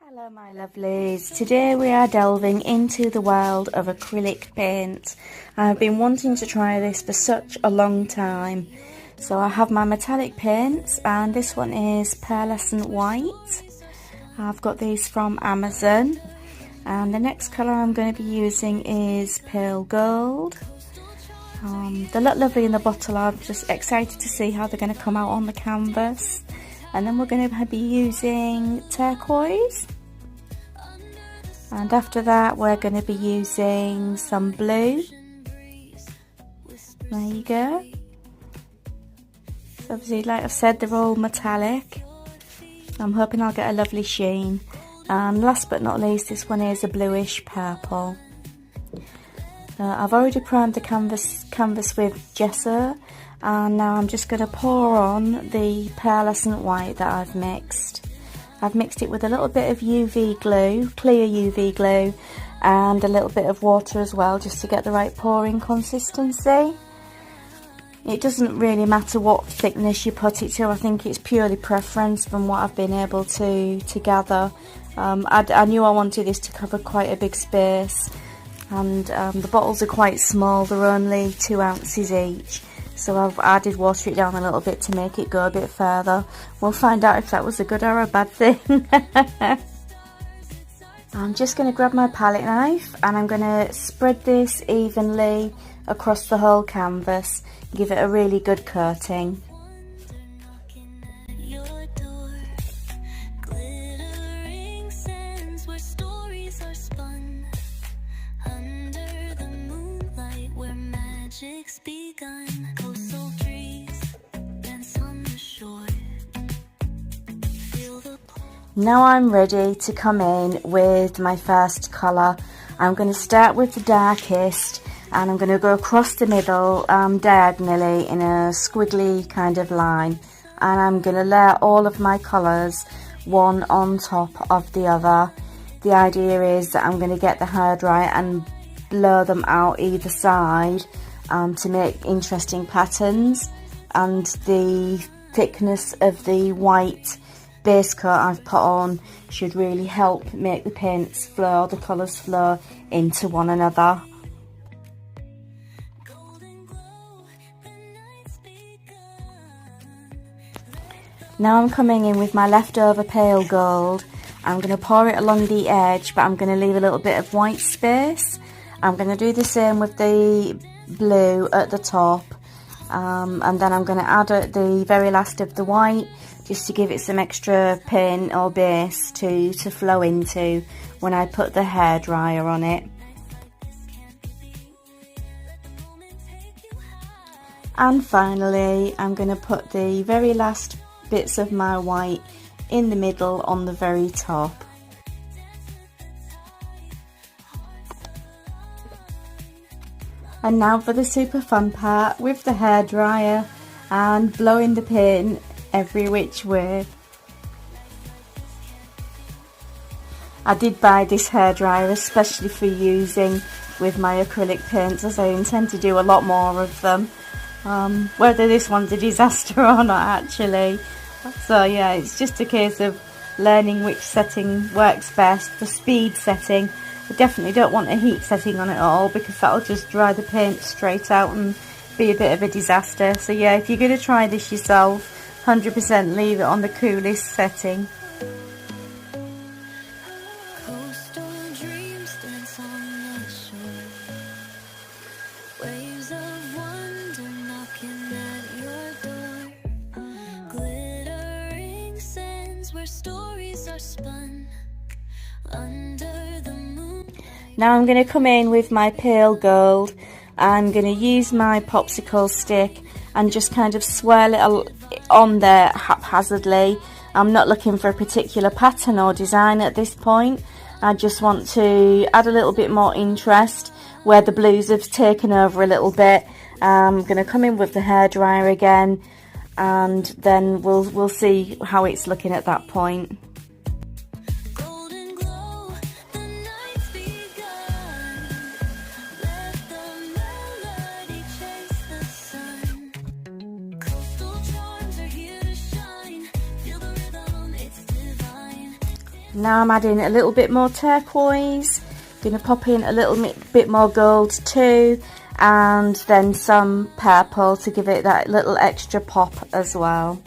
Hello my lovelies, today we are delving into the world of acrylic paint. I've been wanting to try this for such a long time. So I have my metallic paints and this one is pearlescent white. I've got these from Amazon and the next colour I'm going to be using is pale gold. They look lovely in the bottle. I'm just excited to see how they're going to come out on the canvas. And then we're going to be using turquoise. And after that we're going to be using some blue. There you go. So obviously, like I've said, they're all metallic. I'm hoping I'll get a lovely sheen. And last but not least, this one is a bluish purple. I've already primed the canvas with gesso. And now I'm just going to pour on the pearlescent white that I've mixed. I've mixed it with a little bit of UV glue, clear UV glue, and a little bit of water as well, just to get the right pouring consistency. It doesn't really matter what thickness you put it to. I think it's purely preference from what I've been able to gather. I knew I wanted this to cover quite a big space, and the bottles are quite small. They're only 2 ounces each. So I've added water it down a little bit to make it go a bit further. We'll find out if that was a good or a bad thing. I'm just going to grab my palette knife and I'm going to spread this evenly across the whole canvas. Give it a really good coating. Now I'm ready to come in with my first colour. I'm going to start with the darkest and I'm going to go across the middle diagonally in a squiggly kind of line, and I'm going to layer all of my colours one on top of the other. The idea is that I'm going to get the hairdryer and blow them out either side to make interesting patterns, and the thickness of the white base coat I've put on should really help make the paints flow, the colours flow into one another. Now I'm coming in with my leftover pale gold. I'm going to pour it along the edge, but I'm going to leave a little bit of white space. I'm going to do the same with the blue at the top, and then I'm going to add at the very last of the white, just to give it some extra paint or base to flow into when I put the hairdryer on it. And finally, I'm going to put the very last bits of my white in the middle on the very top. And now for the super fun part with the hairdryer and blowing the paint every which way. I did buy this hairdryer especially for using with my acrylic paints, as I intend to do a lot more of them. Whether this one's a disaster or not actually. So yeah, it's just a case of learning which setting works best. The speed setting, I definitely don't want a heat setting on it at all, because that'll just dry the paint straight out and be a bit of a disaster. So yeah, if you're going to try this yourself, 100% leave it on the coolest setting. Now I'm going to come in with my pale gold. I'm going to use my popsicle stick and just kind of swirl it on there haphazardly. I'm not looking for a particular pattern or design at this point. I just want to add a little bit more interest where the blues have taken over a little bit. I'm going to come in with the hairdryer again, and then we'll see how it's looking at that point. Now I'm adding a little bit more turquoise, going to pop in a little bit more gold too, and then some purple to give it that little extra pop as well.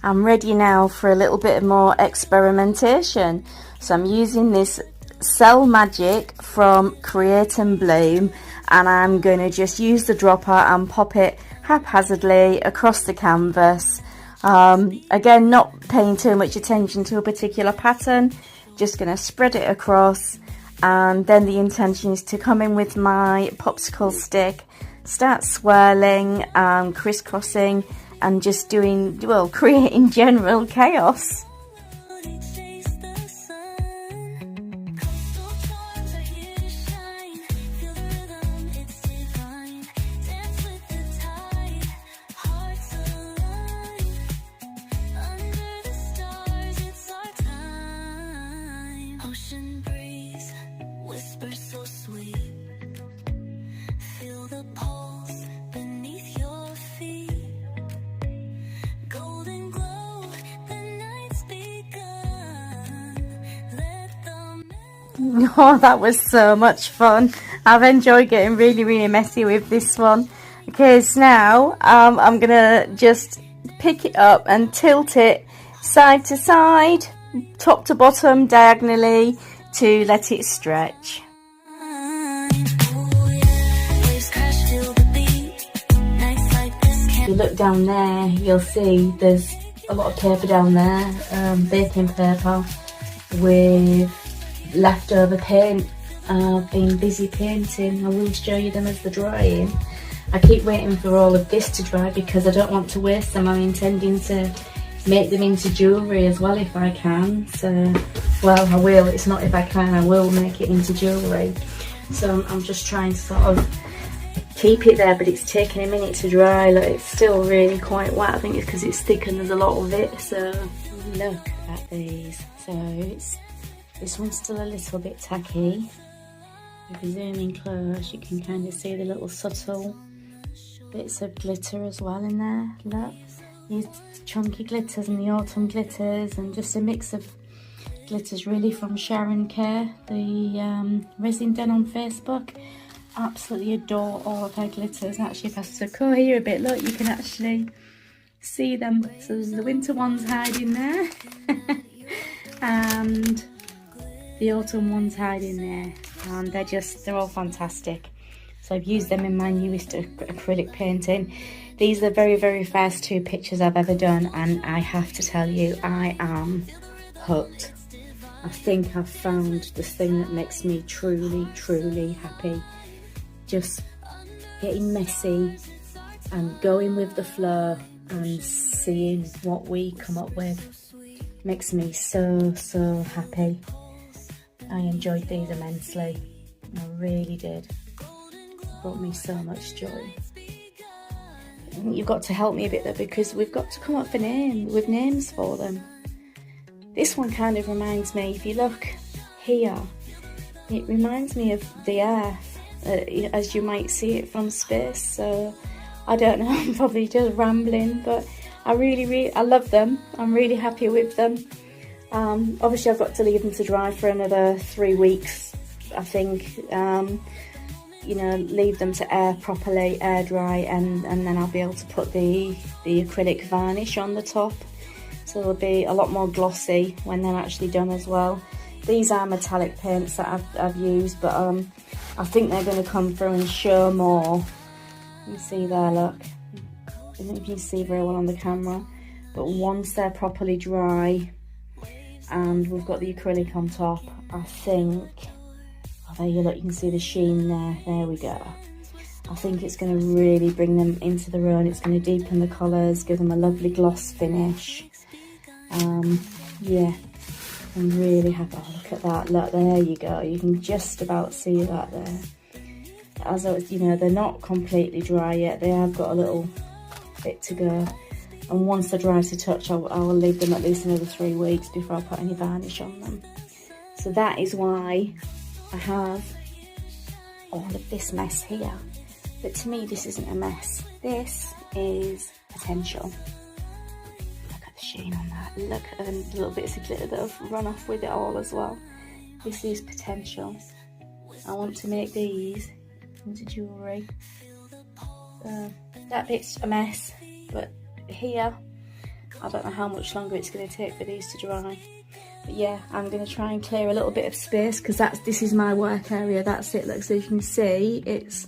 I'm ready now for a little bit more experimentation. So I'm using this Cell Magic from Create and Bloom, and I'm going to just use the dropper and pop it haphazardly across the canvas. Again, not paying too much attention to a particular pattern, just going to spread it across, and then the intention is to come in with my popsicle stick, start swirling, crisscrossing, and just doing, well, creating general chaos. Oh, that was so much fun. I've enjoyed getting really messy with this one. Okay, so now I'm gonna just pick it up and tilt it side to side, top to bottom, diagonally, to let it stretch. If you look down there, you'll see there's a lot of paper down there, baking paper with leftover paint. I've been busy painting. I will show you them as they're drying. I keep waiting for all of this to dry because I don't want to waste them. I'm intending to make them into jewellery as well if I can. So, well, I will. It's not if I can, I will make it into jewellery. So I'm just trying to sort of keep it there, but it's taking a minute to dry. Like, it's still really quite wet. I think it's because it's thick and there's a lot of it. So look at these. So this one's still a little bit tacky. If you zoom in close, you can kind of see the little subtle bits of glitter as well in there. Look, these chunky glitters and the autumn glitters, and just a mix of glitters really from Sharon Kerr, the resin den on Facebook. Absolutely adore all of her glitters. Actually, if I circle here a bit, look, you can actually see them. So there's the winter ones hiding there, and the autumn ones hiding there, and they're all fantastic. So I've used them in my newest acrylic painting. These are the very first two pictures I've ever done, and I have to tell you, I am hooked. I think I've found the thing that makes me truly happy. Just getting messy and going with the flow and seeing what we come up with makes me so happy. I enjoyed these immensely. I really did. It brought me so much joy. I think you've got to help me a bit though, because we've got to come up with names for them. This one kind of reminds me, if you look here, it reminds me of the Earth, as you might see it from space. So I don't know, I'm probably just rambling, but I love them. I'm really happy with them. Obviously I've got to leave them to dry for another 3 weeks, I think. You know, leave them to air properly, air dry, and then I'll be able to put the acrylic varnish on the top, so they'll be a lot more glossy when they're actually done as well. These are metallic paints that I've used, but I think they're going to come through and show more. You can see there, look. I don't know if you can see very well on the camera, but once they're properly dry and we've got the acrylic on top, I think, oh, there you look, you can see the sheen there we go. I think it's going to really bring them into their own. It's going to deepen the colours, give them a lovely gloss finish. Yeah, I'm really happy. Oh, look at that, look, there you go. You can just about see that there. As I was, you know, they're not completely dry yet. They have got a little bit to go. And once they're dry to touch, I will leave them at least another 3 weeks before I put any varnish on them. So that is why I have all of this mess here. But to me, this isn't a mess. This is potential. Look at the sheen on that. Look at the little bits of glitter that have run off with it all as well. This is potential. I want to make these into jewellery. That bit's a mess, but here, I don't know how much longer it's going to take for these to dry. But yeah, I'm going to try and clear a little bit of space because this is my work area. That's it. Look, so you can see it's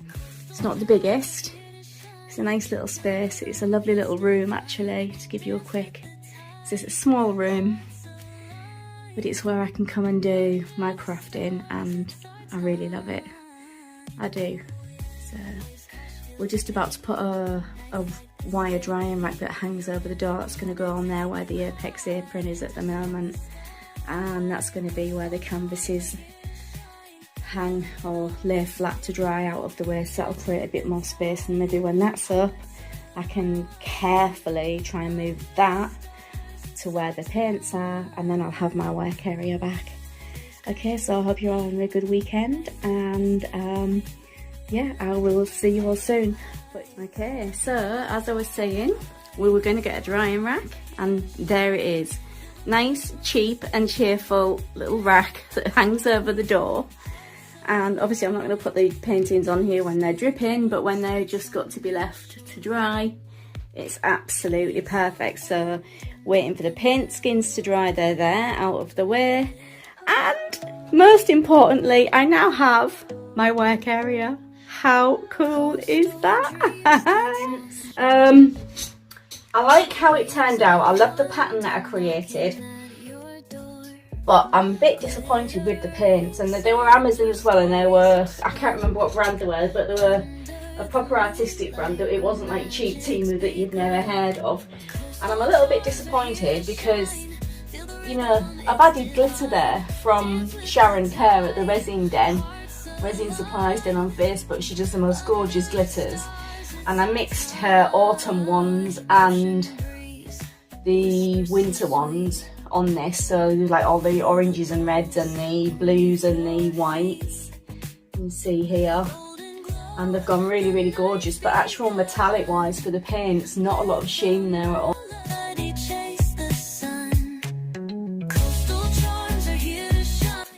not the biggest. It's a nice little space. It's a lovely little room actually, to give you a quick. It's a small room, but it's where I can come and do my crafting, and I really love it. I do. So we're just about to put a wire drying rack that hangs over the door. That's going to go on there where the Apex apron is at the moment, and that's going to be where the canvases hang or lay flat to dry out of the way, so that'll create a bit more space, and maybe when that's up I can carefully try and move that to where the paints are, and then I'll have my work area back. Okay, so I hope you're all having a good weekend, and yeah, I will see you all soon. But okay, so as I was saying, we were going to get a drying rack, and there it is. Nice, cheap and cheerful little rack that hangs over the door. And obviously I'm not going to put the paintings on here when they're dripping, but when they're just got to be left to dry, it's absolutely perfect. So waiting for the paint skins to dry, they're there, out of the way. And most importantly, I now have my work area. How cool is that? I like how it turned out. I love the pattern that I created, but I'm a bit disappointed with the paints. And they were Amazon as well, and they were, I can't remember what brand they were, but they were a proper artistic brand. It wasn't like cheap Temu that you've never heard of. And I'm a little bit disappointed because, you know, I've added glitter there from Sharon Kerr at the Resin Den, Resin Supplies Den on Facebook. She does the most gorgeous glitters, and I mixed her autumn ones and the winter ones on this, so like all the oranges and reds and the blues and the whites, you can see here, and they've gone really, really gorgeous. But actual metallic wise for the paints, not a lot of sheen there at all.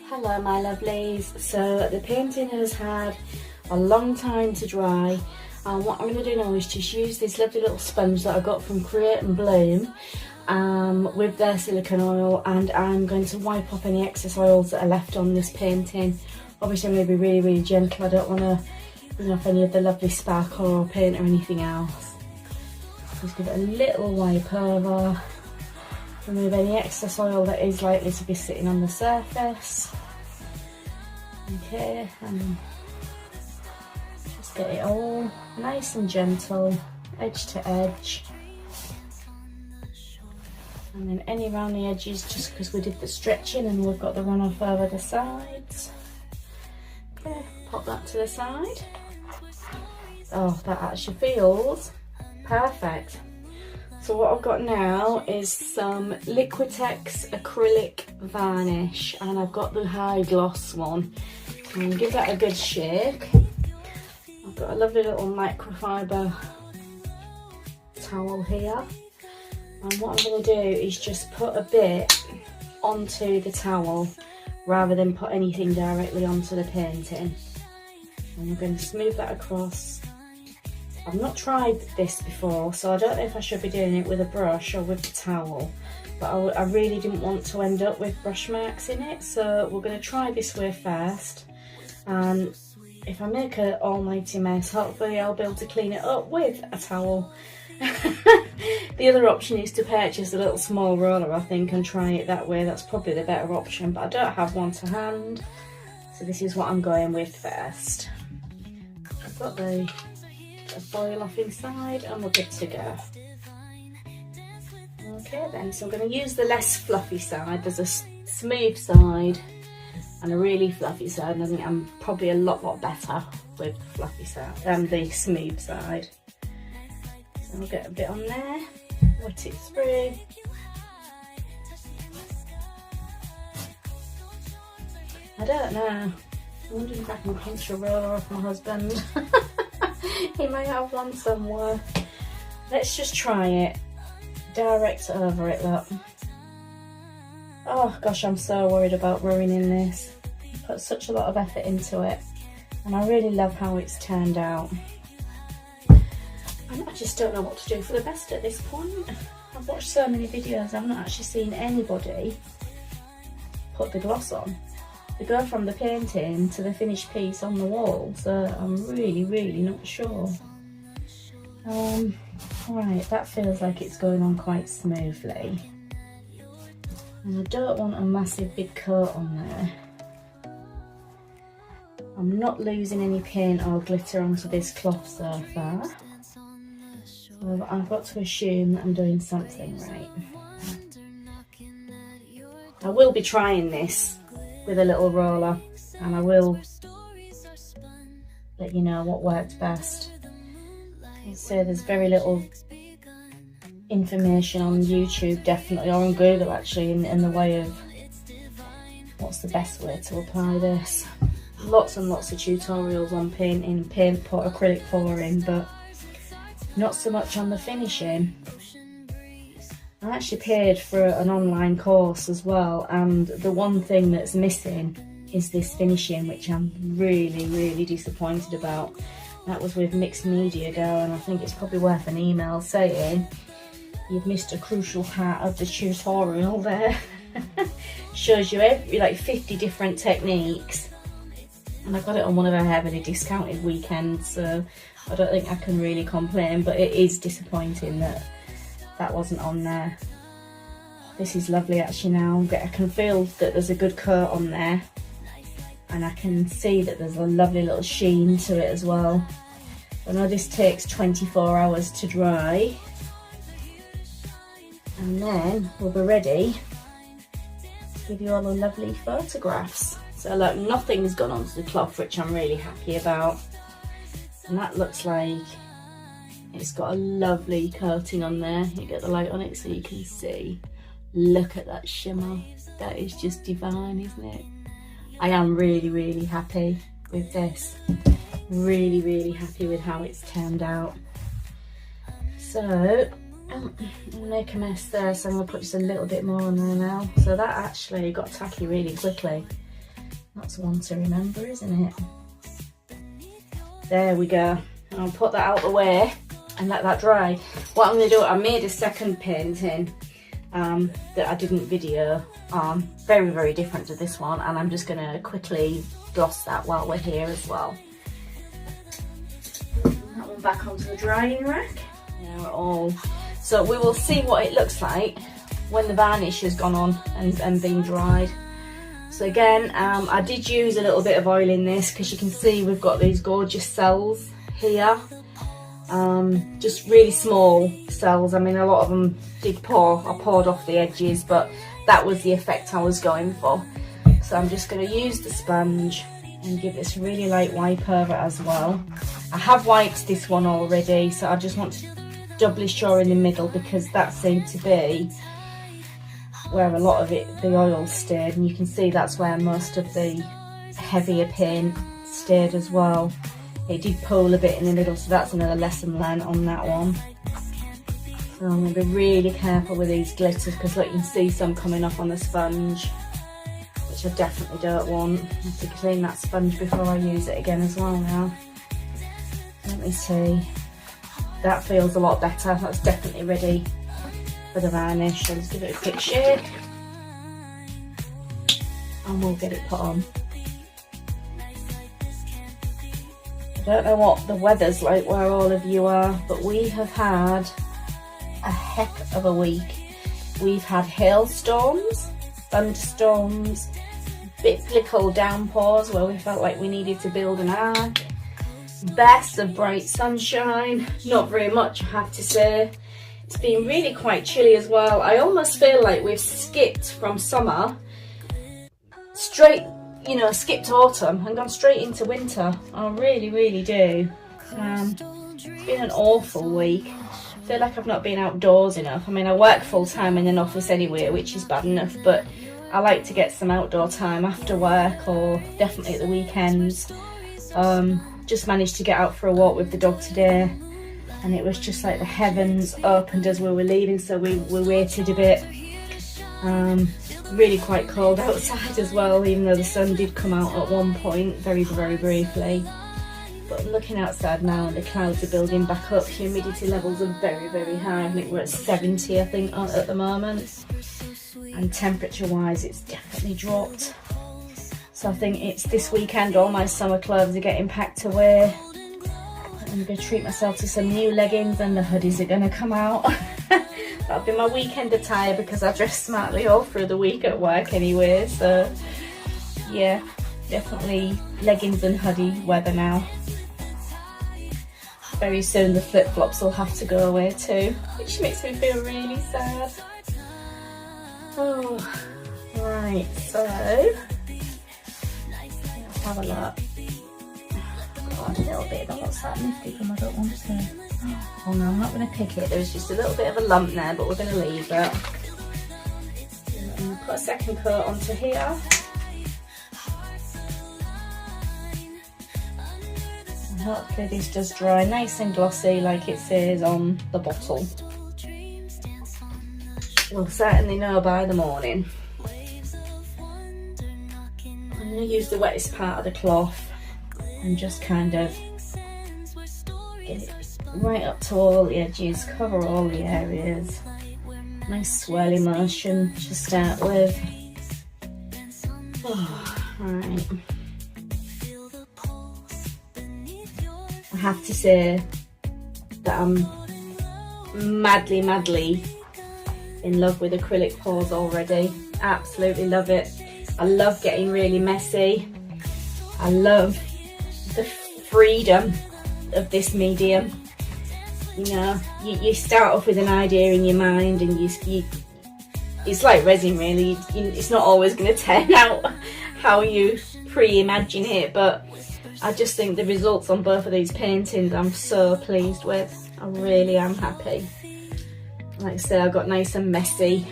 Hello my lovelies, so the painting has had a long time to dry, and what I'm going to do now is just use this lovely little sponge that I got from Create and Bloom with their silicone oil, and I'm going to wipe off any excess oils that are left on this painting. Obviously I'm going to be really, really gentle. I don't want to bring off any of the lovely sparkle or paint or anything else. Just give it a little wipe over, remove any excess oil that is likely to be sitting on the surface. Okay, and just get it all nice and gentle, edge to edge. And then any around the edges, just because we did the stretching and we've got the runoff over the sides. Okay, pop that to the side. Oh, that actually feels perfect. So what I've got now is some Liquitex acrylic varnish, and I've got the high gloss one. I'm going to give that a good shake. I've got a lovely little microfiber towel here, and what I'm going to do is just put a bit onto the towel rather than put anything directly onto the painting. And I'm going to smooth that across. I've not tried this before, so I don't know if I should be doing it with a brush or with the towel, but I really didn't want to end up with brush marks in it, so we're going to try this way first. And if I make an almighty mess, hopefully I'll be able to clean it up with a towel. The other option is to purchase a little small roller, I think, and try it that way. That's probably the better option, but I don't have one to hand, so this is what I'm going with first. I've got the foil off inside and we're good to go. Okay then, so I'm going to use the less fluffy side. There's smooth side and a really fluffy side, and I think I'm probably a lot better with the fluffy side than the smooth side. So I'll get a bit on there, wet it through. I don't know, I wonder if I can pinch a roller off my husband. He might have one somewhere. Let's just try it. Direct over it, look. Oh gosh, I'm so worried about ruining this. I put such a lot of effort into it, and I really love how it's turned out. I just don't know what to do for the best at this point. I've watched so many videos, I've not actually seen anybody put the gloss on. They go from the painting to the finished piece on the wall, so I'm really not sure. Right, that feels like it's going on quite smoothly. And I don't want a massive big coat on there. I'm not losing any paint or glitter onto this cloth so far. So I've got to assume that I'm doing something right. I will be trying this with a little roller, and I will let you know what works best. So there's very little information on YouTube, definitely, or on Google actually, in the way of what's the best way to apply this. Lots and lots of tutorials on painting, paint pot, acrylic pouring, but not so much on the finishing. I actually paid for an online course as well, and the one thing that's missing is this finishing, which I'm really disappointed about. That was with Mixed Media Girl, and I think it's probably worth an email saying you've missed a crucial part of the tutorial there. Shows you every, like 50 different techniques, and I got it on one of our heavily discounted weekends, so I don't think I can really complain, but it is disappointing that that wasn't on there. This is lovely actually now. I can feel that there's a good coat on there, and I can see that there's a lovely little sheen to it as well. I know this takes 24 hours to dry, and then we'll be ready to give you all the lovely photographs. So look, nothing's gone onto the cloth, which I'm really happy about, and that looks like it's got a lovely coating on there. You get the light on it so you can see. Look at that shimmer. That is just divine, isn't it? I am really happy with this. Really happy with how it's turned out. So, I'll make a mess there, so I'm going to put just a little bit more on there now. So that actually got tacky really quickly. That's one to remember, isn't it? There we go. I'll put that out of the way and let that dry. What I'm going to do, I made a second painting that I didn't video on, very different to this one, and I'm just going to quickly gloss that while we're here as well. That one back onto the drying rack. So we will see what it looks like when the varnish has gone on and been dried. So again, I did use a little bit of oil in this because you can see we've got these gorgeous cells here. Just really small cells. I mean, a lot of them did pour. I poured off the edges, but that was the effect I was going for. So I'm just going to use the sponge and give this really light wipe over as well. I have wiped this one already, so I just want to doubly sure in the middle, because that seemed to be where a lot of it, the oil stayed, and you can see that's where most of the heavier paint stayed as well. It did pool a bit in the middle, so that's another lesson learned on that one. So I'm going to be really careful with these glitters, because look, you can see some coming off on the sponge, which I definitely don't want. I have to clean that sponge before I use it again as well now. Let me see. That feels a lot better. That's definitely ready for the varnish. So let's give it a quick shake and we'll get it put on. I don't know what the weather's like where all of you are, but we have had a heck of a week. We've had hailstorms, thunderstorms, biblical downpours where we felt like we needed to build an ark, bursts of bright sunshine, not very much I have to say. It's been really quite chilly as well. I almost feel like we've skipped from summer straight, you know, skipped autumn and gone straight into winter. I really do. It's been an awful week. I feel like I've not been outdoors enough. I mean, I work full time in an office anyway, which is bad enough, but I like to get some outdoor time after work or definitely at the weekends. Just managed to get out for a walk with the dog today, and it was just like the heavens opened as we were leaving, so we waited a bit. Really quite cold outside as well, even though the sun did come out at one point, very briefly. But I'm looking outside now and the clouds are building back up. Humidity levels are very high. I think we're at 70, I think, at the moment. And temperature wise, it's definitely dropped. So I think it's this weekend all my summer clothes are getting packed away. I'm going to treat myself to some new leggings and the hoodies are going to come out. That'll be my weekend attire because I dress smartly all through the week at work anyway. So yeah, definitely leggings and hoodie weather now. Very soon the flip-flops will have to go away too, which makes me feel really sad. Oh, right, so let's have a look. God, a little bit, but what's that nifty from? I don't want to. Oh no, I'm not going to pick it. There's just a little bit of a lump there, but we're going to leave it. I'm going to put a second coat onto here. And hopefully this does dry nice and glossy like it says on the bottle. We'll certainly know by the morning. I'm going to use the wettest part of the cloth and just kind of get it right up to all the edges, cover all the areas. Nice swirly motion to start with. Oh, right. I have to say that I'm madly in love with acrylic pours already. Absolutely love it. I love getting really messy. I love the freedom of this medium. You know, you start off with an idea in your mind and you it's like resin really. It's not always going to turn out how you pre-imagine it, but I just think the results on both of these paintings I'm so pleased with. I really am happy. Like I say, I got nice and messy.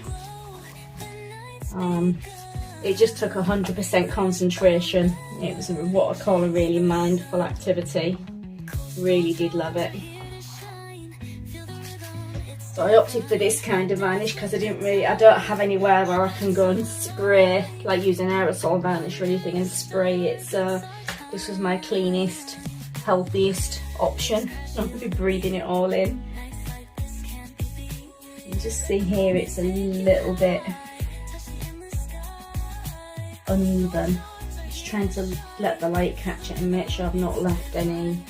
It just took 100% concentration. It was what I call a really mindful activity. Really did love it. So I opted for this kind of varnish because I don't have anywhere where I can go and spray, like use an aerosol varnish or anything and spray it. So this was my cleanest, healthiest option. I'm going to be breathing it all in. You just see here it's a little bit uneven. Just trying to let the light catch it and make sure I've not left any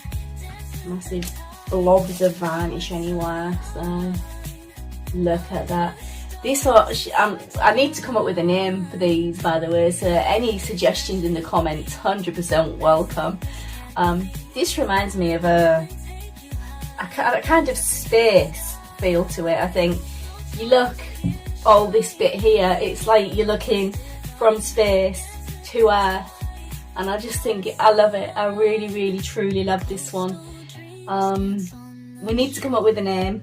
massive blobs of varnish anywhere. So look at that. This I need to come up with a name for these, by the way, so any suggestions in the comments, 100% welcome. This reminds me of a kind of space feel to it. I think you look all this bit here, it's like you're looking from space to Earth, and I just think I love it. I really truly love this one. We need to come up with a name.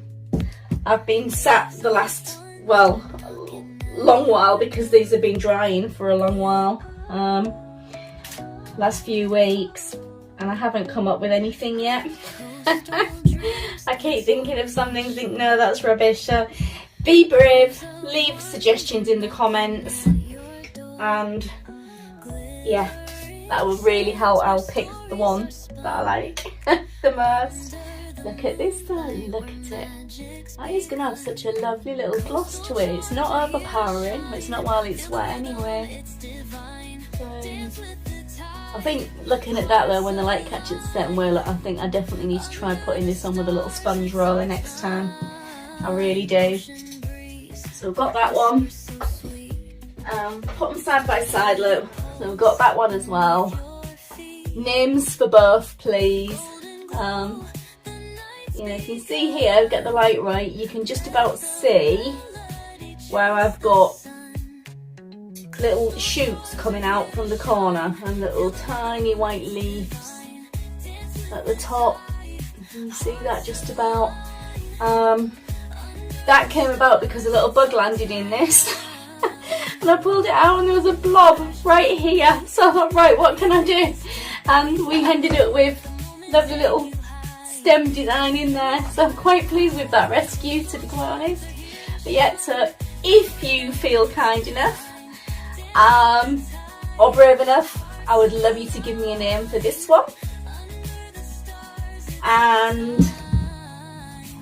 I've been sat the last, well, long while because these have been drying for a long while, last few weeks, and I haven't come up with anything yet. I keep thinking of something, think no, that's rubbish. So be brave, leave suggestions in the comments, and yeah, that will really help. I'll pick the one that I like the most. Look at this though, look at it. That is going to have such a lovely little gloss to it. It's not overpowering, it's not while it's wet anyway. So, I think looking at that though, when the light catches a certain way, I think I definitely need to try putting this on with a little sponge roller next time. I really do. So we've got that one. Put them side by side, look. So we've got that one as well. Names for both, please. You know, if you see here, get the light right, you can just about see where I've got little shoots coming out from the corner and little tiny white leaves at the top. You can see that just about. That came about because a little bug landed in this and I pulled it out and there was a blob right here, so I thought, right, what can I do? And we ended up with lovely little stem design in there, so I'm quite pleased with that rescue, to be quite honest. But yeah, so if you feel kind enough or brave enough, I would love you to give me a name for this one and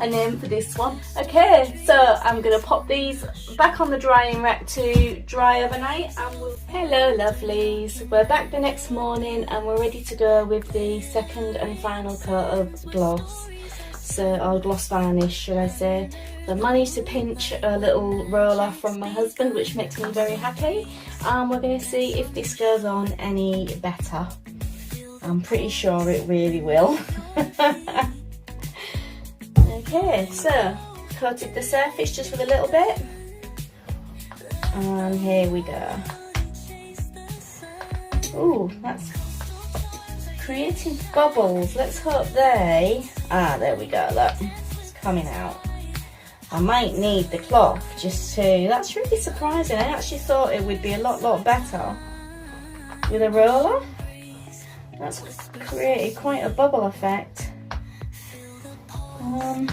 a name for this one. Okay, so I'm gonna pop these back on the drying rack to dry overnight, and hello lovelies, we're back the next morning and we're ready to go with the second and final coat of gloss. So, or gloss varnish should I say. I managed to pinch a little roller from my husband, which makes me very happy, and we're going to see if this goes on any better. I'm pretty sure it really will. Okay, so coated the surface just with a little bit, and here we go. Ooh, that's creating bubbles. Let's hope they, there we go, look, it's coming out. I might need the cloth just to, that's really surprising. I actually thought it would be a lot better with a roller. That's created quite a bubble effect. I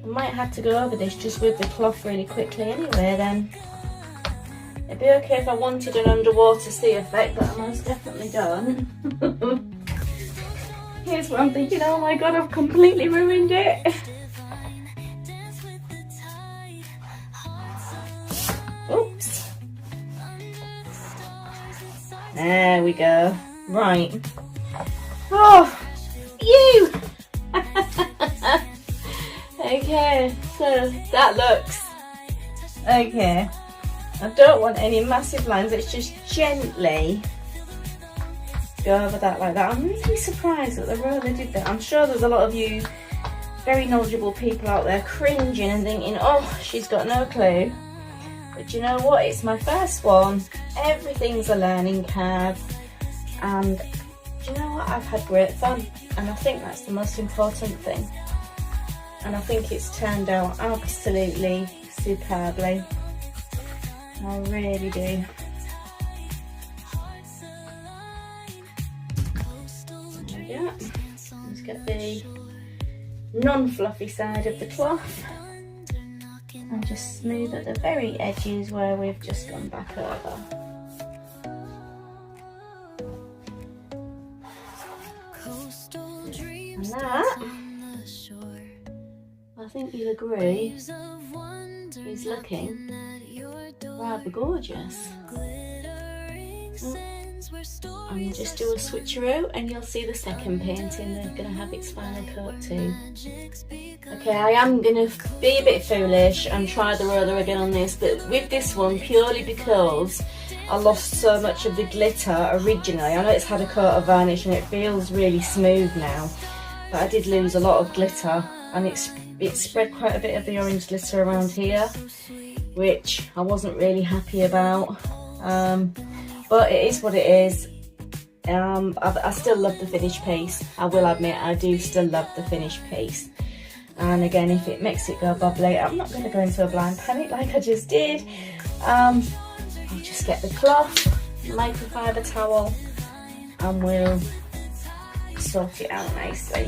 might have to go over this just with the cloth really quickly anyway then. It'd be okay if I wanted an underwater sea effect, but I most definitely don't. Here's where I'm thinking, oh my god, I've completely ruined it. Oops. There we go. Right. Oh, you! Okay, so that looks okay. I don't want any massive lines, let's just gently go over that like that. I'm really surprised that the roller did that. I'm sure there's a lot of you very knowledgeable people out there cringing and thinking, oh, she's got no clue. But you know what, it's my first one. Everything's a learning curve, and do you know what, I've had great fun, and I think that's the most important thing. And I think it's turned out absolutely superbly. I really do. There we go. Let's get the non-fluffy side of the cloth and just smooth at the very edges where we've just gone back over. And that, I think you'll agree, is looking rather gorgeous. And just do a switcheroo and you'll see the second painting. They're going to have its final coat too. Okay, I am going to be a bit foolish and try the roller again on this, but with this one purely because I lost so much of the glitter originally. I know it's had a coat of varnish and it feels really smooth now, but I did lose a lot of glitter, and it spread quite a bit of the orange glitter around here, which I wasn't really happy about. But it is what it is. I still love the finished piece. I will admit, I do still love the finished piece. And again, if it makes it go bubbly, I'm not going to go into a blind panic like I just did. I'll just get the cloth, microfiber towel, and we'll sort it out nicely.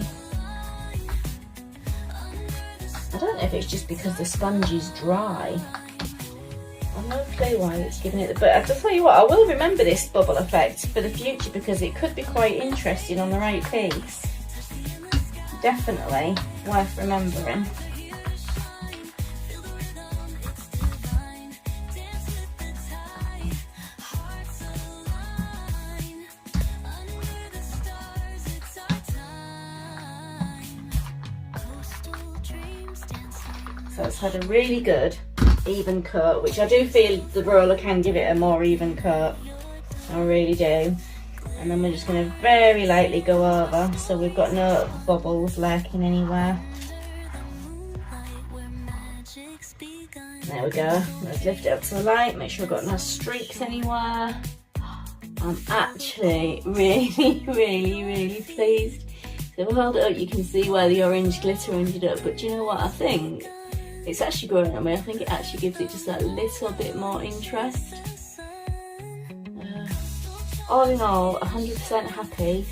I don't know if it's just because the sponge is dry. I've no clue why it's giving it, but I'll tell you what, I will remember this bubble effect for the future because it could be quite interesting on the right piece. Definitely worth remembering. So it's had a really good even coat, which I do feel the roller can give it a more even coat. I really do. And then we're just going to very lightly go over so we've got no bubbles lurking anywhere. There we go. Let's lift it up to the light, make sure I've got no streaks anywhere. I'm actually really pleased. So if I hold it up, you can see where the orange glitter ended up, but do you know what I think? It's actually growing on me. I think it actually gives it just that little bit more interest. All in all, 100% happy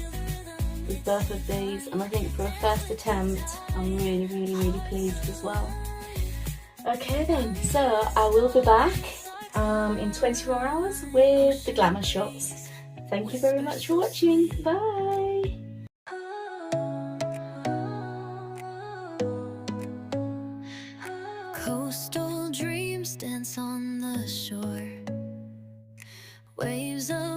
with both of these, and I think for a first attempt, I'm really pleased as well. Okay then, so I will be back in 24 hours with the glamour shots. Thank you very much for watching. Bye! Coastal dreams dance on the shore. Waves of